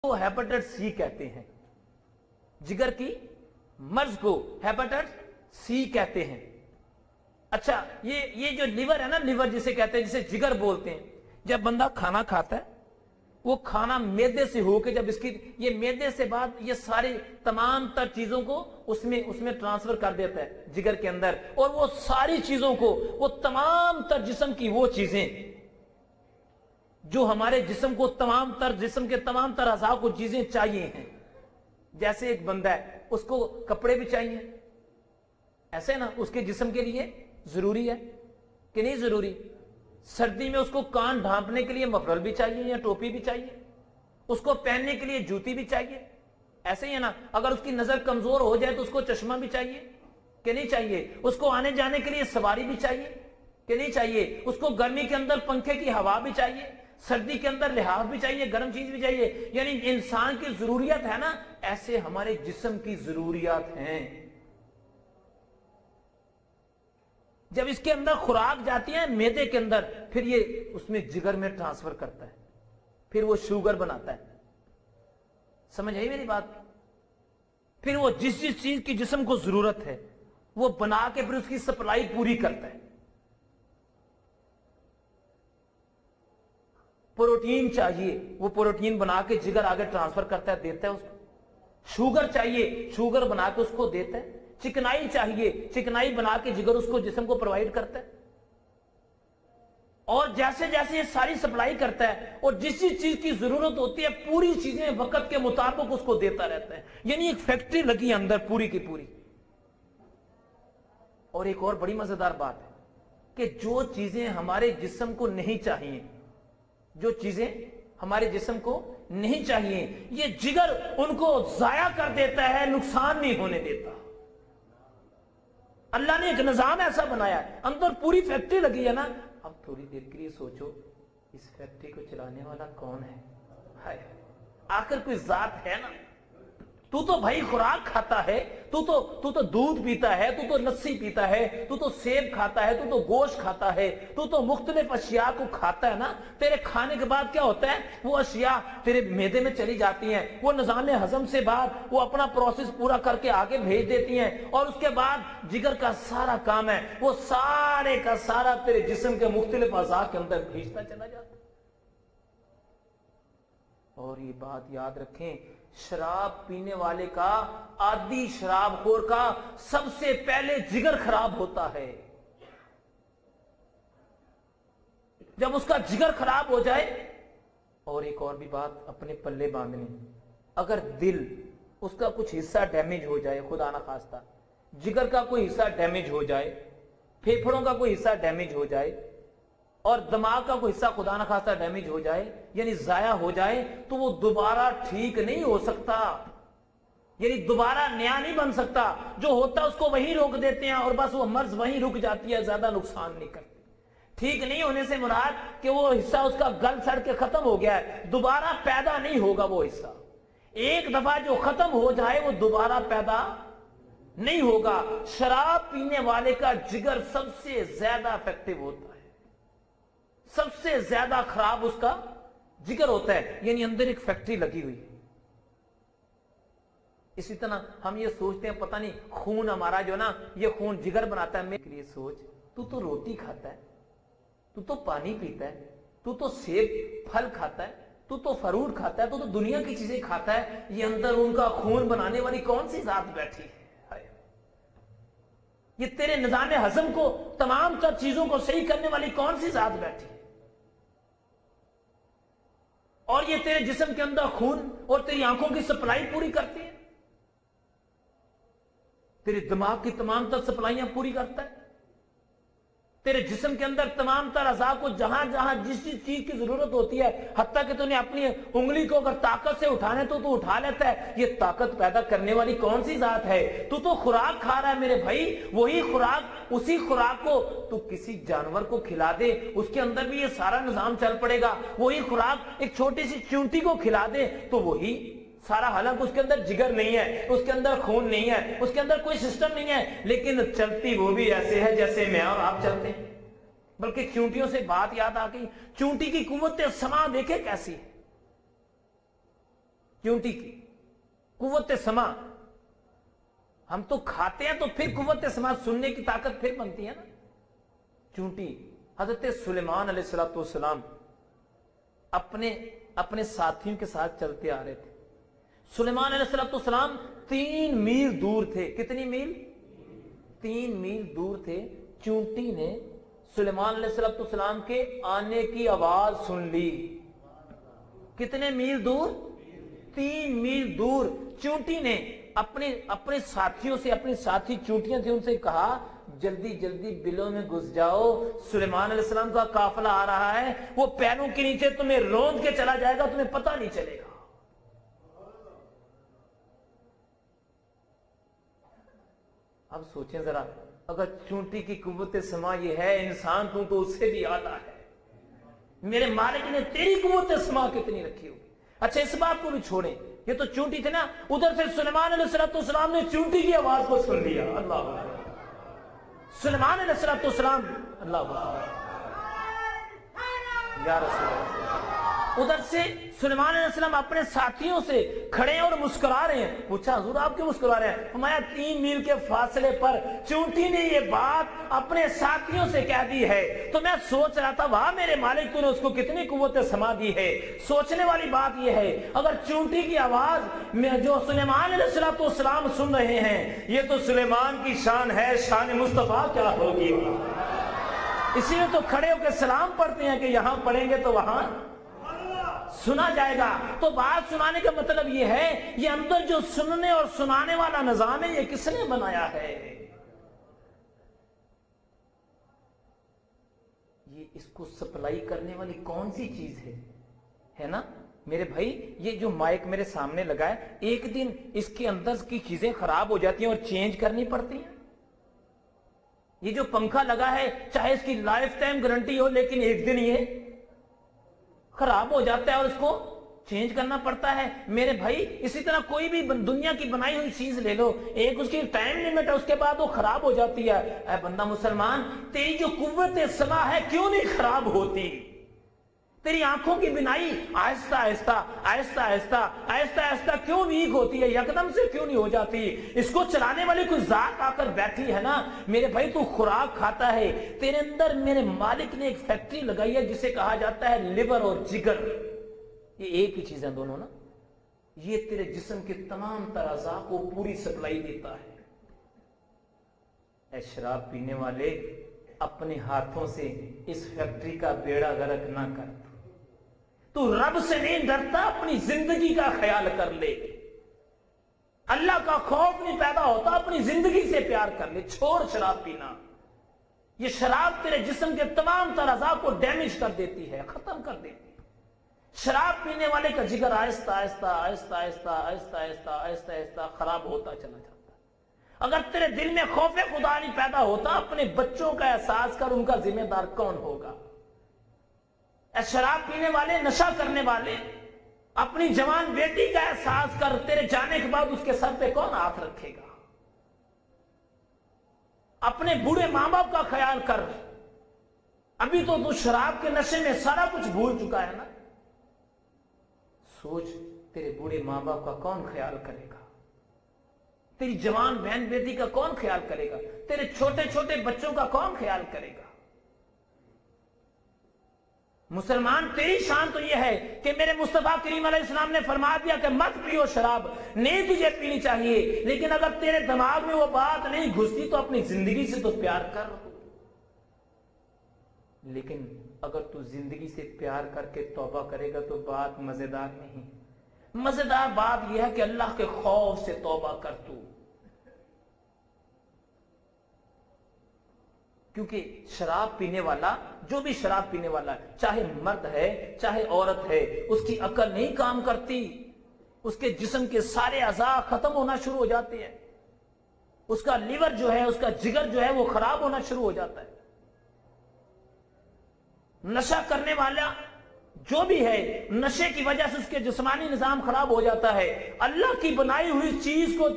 کو hepatitis C कहते हैं, जिगर की मर्ज को हेपेटाइटिस सी कहते हैं। अच्छा, ये जो लिवर है ना, लिवर जिसे कहते हैं, जिसे जिगर बोलते हैं, जब बंदा खाना खाता है वो खाना मैदे से होके जब इसकी ये मैदे से बाद ये सारी तमाम तर चीजों को उसमें ट्रांसफर कर देता है जिगर के अंदर, और वो सारी चीजों को, वो तमाम तर जिस्म की वो चीजें जो हमारे जिस्म को जिस्म के तमाम तर अज़ा को चीजें चाहिए हैं। जैसे एक बंदा है, उसको कपड़े भी चाहिए, ऐसे ना, उसके जिस्म के लिए जरूरी है कि नहीं जरूरी? सर्दी में उसको कान ढांपने के लिए मफरल भी चाहिए या टोपी भी चाहिए, उसको पहनने के लिए जूती भी चाहिए, ऐसे ही है ना। अगर उसकी नजर कमजोर हो जाए तो उसको चश्मा भी चाहिए कि नहीं चाहिए? उसको आने जाने के लिए सवारी भी चाहिए कि नहीं चाहिए? उसको गर्मी के अंदर पंखे की हवा भी चाहिए, सर्दी के अंदर लिहाफ भी चाहिए, गर्म चीज भी चाहिए। यानी इंसान की जरूरियत है ना, ऐसे हमारे जिस्म की जरूरियात हैं। जब इसके अंदर खुराक जाती है मैदे के अंदर, फिर ये उसमें जिगर में ट्रांसफर करता है, फिर वो शुगर बनाता है। समझ आई मेरी बात? फिर वो जिस चीज की जिस्म को जरूरत है वो बना के फिर उसकी सप्लाई पूरी करता है। प्रोटीन चाहिए, वो प्रोटीन बना के जिगर आगे ट्रांसफर करता है, देता है उसको। शुगर चाहिए, शुगर बना के उसको देता है। चिकनाई चाहिए, चिकनाई बना के जिगर उसको जिस्म को प्रोवाइड करता है। और जैसे जैसे ये सारी सप्लाई करता है और जिस चीज की जरूरत होती है पूरी चीजें वक्त के मुताबिक उसको देता रहता है। यानी एक फैक्ट्री लगी है अंदर पूरी की पूरी। और एक और बड़ी मजेदार बात है कि जो चीजें हमारे जिस्म को नहीं चाहिए, जो चीजें हमारे जिस्म को नहीं चाहिए, ये जिगर उनको जाया कर देता है, नुकसान नहीं होने देता। अल्लाह ने एक निजाम ऐसा बनाया है, अंदर पूरी फैक्ट्री लगी है ना। अब थोड़ी देर के लिए सोचो, इस फैक्ट्री को चलाने वाला कौन है? हाय, आखिर कोई जात है ना। तू तो भाई खुराक खाता है, तू तो दूध पीता है, तू तो लस्सी पीता है, तू तो सेब खाता है, तू तो गोश्त खाता है, तू तो मुख्तलिफ अशिया को खाता है ना। तेरे खाने के बाद क्या होता है? वो अशिया तेरे मैदे में चली जाती हैं, वो निजाम हजम से बाद वो अपना प्रोसेस पूरा करके आगे भेज देती हैं, और उसके बाद जिगर का सारा काम है वो सारे का सारा तेरे जिस्म के मुख्तलिफ अज़ा के अंदर भेजता चला जाता है। और ये बात याद रखें, शराब पीने वाले का, आदि शराबखोर का सबसे पहले जिगर खराब होता है। जब उसका जिगर खराब हो जाए, और एक और भी बात अपने पल्ले बांधनी, अगर दिल उसका कुछ हिस्सा डैमेज हो जाए, खुदा ना खास्ता जिगर का कोई हिस्सा डैमेज हो जाए, फेफड़ों का कोई हिस्सा डैमेज हो जाए, और दिमाग का कोई हिस्सा खुदा ना खास्ता डैमेज हो जाए, यानी जाया हो जाए, तो वो दोबारा ठीक नहीं हो सकता, यानी दोबारा नया नहीं बन सकता। जो होता है उसको वहीं रोक देते हैं और बस वो मर्ज वहीं रुक जाती है, ज्यादा नुकसान नहीं करती। ठीक नहीं होने से मुराद कि वो हिस्सा उसका गल सड़ के खत्म हो गया है, दोबारा पैदा नहीं होगा वो हिस्सा। एक दफा जो खत्म हो जाए वो दोबारा पैदा नहीं होगा। शराब पीने वाले का जिगर सबसे ज्यादा इफेक्टिव होता है, सबसे ज्यादा खराब उसका जिगर होता है, यानी अंदर एक फैक्ट्री लगी हुई है। इसी तरह हम ये सोचते हैं पता नहीं खून हमारा जो ना, ये खून जिगर बनाता है। मेरे लिए सोच, तू तो रोटी खाता है, तू तो पानी पीता है, तू तो सेब फल खाता है, तू तो फ्रूट खाता है, तू तो दुनिया की चीजें खाता है। ये अंदर उनका खून बनाने वाली कौन सी जात बैठी है? ये तेरे निजाम हजम को, तमाम सब चीजों को सही करने वाली कौन सी जात बैठी है? और ये तेरे जिस्म के अंदर खून और तेरी आंखों की सप्लाई पूरी करती है, तेरे दिमाग की तमाम तर सप्लाइयां पूरी करता है, तेरे जिस्म के अंदर तमाम तर अज़ा को जहां जहां जिस चीज की जरूरत होती है, हत्ता कि तूने अपनी उंगली को अगर ताकत से उठाने तो तू उठा लेता है। ये ताकत पैदा करने वाली कौन सी जात है? तू तो खुराक खा रहा है मेरे भाई, वही खुराक, उसी खुराक को तू किसी जानवर को खिला दे, उसके अंदर भी ये सारा निजाम चल पड़ेगा। वही खुराक एक छोटी सी चूंटी को खिला दे तो वही सारा, हालांकि उसके अंदर जिगर नहीं है, उसके अंदर खून नहीं है, उसके अंदर कोई सिस्टम नहीं है, लेकिन चलती वो भी ऐसे है जैसे मैं और आप चलते हैं। बल्कि चूंटियों से बात याद आ गई, चूंटी की कुव्वत समा देखे कैसी है। چونٹی کی قوت سماع. ہم تو کھاتے ہیں تو پھر قوت سماع سننے کی طاقت پھر بنتی ہے نا. چونٹی. حضرت سلیمان علیہ السلام اپنے ساتھیوں کے ساتھ چلتے آ رہے تھے. سلیمان علیہ السلام 3 میل دور تھے. کتنی میل؟ 3 میل دور تھے. چونٹی نے سلیمان علیہ السلام کے آنے کی آواز سن لی. کتنے میل دور؟ 3 میل دور. چونٹی نے اپنے ساتھیوں سے، اپنی ساتھی چونٹیاں تھیں، ان سے کہا جلدی جلدی بلوں میں گھس جاؤ، سلیمان علیہ السلام کا قافلہ آ رہا ہے، وہ پیروں کے نیچے تمہیں روند کے چلا جائے گا، تمہیں پتہ نہیں چلے گا. اب سوچیں ذرا، اگر چونٹی کی قوت سماع یہ ہے، انسان تو اس سے بھی اعلیٰ ہے. میرے مالک نے تیری قوت سماع کتنی رکھی ہوگی. اچھا اس بات کو بھی چھوڑیں، یہ تو چونٹی تھے نا، ادھر سے سلیمان علیہ السلام نے چونٹی کی آواز کو سن لیا. اللہ اکبر. سلیمان علیہ السلام، اللہ اکبر یا رسول اللہ. ادھر سے سلیمان علیہ السلام اپنے ساتھیوں سے کھڑے ہیں اور مسکرا رہے ہیں. پوچھا حضور آپ کیوں مسکرا رہے ہیں؟ فرمایا 3 میل کے فاصلے پر چونٹی نے یہ بات اپنے ساتھیوں سے کہہ دی ہے، تو میں سوچ رہا تھا واہ میرے مالک تو نے اس کو کتنی قوت سماع دی ہے. سوچنے والی بات یہ ہے، اگر چونٹی کی آواز میں جو سلیمان علیہ السلام سن رہے ہیں، یہ تو سلیمان کی شان ہے، شان مصطفیٰ کیا ہوگی. اسی لیے تو کھڑے ہو کے سلام پڑھتے ہیں کہ یہاں پڑھیں گے تو وہاں سنا جائے گا. تو بات سنانے کا مطلب یہ ہے، یہ اندر جو سننے اور سنانے والا نظام ہے، یہ کس نے بنایا ہے؟ یہ اس کو سپلائی کرنے والی کون سی چیز ہے نا میرے بھائی. یہ جو مائک میرے سامنے لگا ہے، ایک دن اس کے اندر کی چیزیں خراب ہو جاتی ہیں اور چینج کرنی پڑتی ہیں. یہ جو پنکھا لگا ہے، چاہے اس کی لائف ٹائم گارنٹی ہو، لیکن ایک دن یہ خراب ہو جاتا ہے اور اس کو چینج کرنا پڑتا ہے. میرے بھائی اسی طرح کوئی بھی دنیا کی بنائی ہوئی چیز لے لو، ایک اس کی ٹائم لیمٹ ہے، اس کے بعد وہ خراب ہو جاتی ہے. اے بندہ مسلمان، تیری جو قوت سماع ہے کیوں نہیں خراب ہوتی؟ تیری آنکھوں کی بینائی آہستہ آہستہ آہستہ آہستہ آہستہ آہستہ کیوں ویک ہوتی ہے؟ یکدم سے کیوں نہیں ہو جاتی؟ اس کو چلانے والی کوئی ذات آ کر بیٹھی ہے نا. میرے بھائی تو خوراک کھاتا ہے، تیرے اندر میرے مالک نے ایک فیکٹری لگائی ہے جسے کہا جاتا ہے لیور اور جگر. یہ ایک ہی چیز ہے دونوں نا. یہ تیرے جسم کے تمام تر اعضاء کو پوری سپلائی دیتا ہے. اے شراب پینے والے، اپنے ہاتھوں سے اس فیکٹری کا بیڑا غرق نہ کر. تو رب سے نہیں ڈرتا، اپنی زندگی کا خیال کر لے. اللہ کا خوف نہیں پیدا ہوتا، اپنی زندگی سے پیار کر لے. چھوڑ شراب پینا. یہ شراب تیرے جسم کے تمام تر اعضاء کو ڈیمیج کر دیتی ہے، ختم کر دیتی ہے. شراب پینے والے کا جگر آہستہ آہستہ آہستہ آہستہ آہستہ آہستہ آہستہ آہستہ خراب ہوتا چلا جاتا ہے. اگر تیرے دل میں خوف خدا نہیں پیدا ہوتا، اپنے بچوں کا احساس کر، ان کا ذمہ دار کون ہوگا؟ شراب پینے والے، نشہ کرنے والے، اپنی جوان بیٹی کا احساس کر، تیرے جانے کے بعد اس کے سر پہ کون ہاتھ رکھے گا؟ اپنے بوڑھے ماں باپ کا خیال کر. ابھی تو شراب کے نشے میں سارا کچھ بھول چکا ہے نا. سوچ تیرے بوڑھے ماں باپ کا کون خیال کرے گا؟ تیری جوان بہن بیٹی کا کون خیال کرے گا؟ تیرے چھوٹے چھوٹے بچوں کا کون خیال کرے گا؟ مسلمان، تیری شان تو یہ ہے کہ میرے مصطفیٰ کریم علیہ السلام نے فرما دیا کہ مت پیو شراب، نہیں تجھے پینی چاہیے. لیکن اگر تیرے دماغ میں وہ بات نہیں گھستی تو اپنی زندگی سے تو پیار کر. لیکن اگر تو زندگی سے پیار کر کے توبہ کرے گا تو بات مزیدار نہیں. مزیدار بات یہ ہے کہ اللہ کے خوف سے توبہ کر تو. کیونکہ شراب پینے والا، جو بھی شراب پینے والا ہے، چاہے مرد ہے چاہے عورت ہے، اس کی عقل نہیں کام کرتی. اس کے جسم کے سارے اعضاء ختم ہونا شروع ہو جاتے ہیں. اس کا لیور جو ہے، اس کا جگر جو ہے، وہ خراب ہونا شروع ہو جاتا ہے. نشہ کرنے والا جو بھی ہے، نشے کی وجہ سے اس کے جسمانی نظام خراب ہو جاتا ہے. اللہ کی بنائی ہوئی چیز کو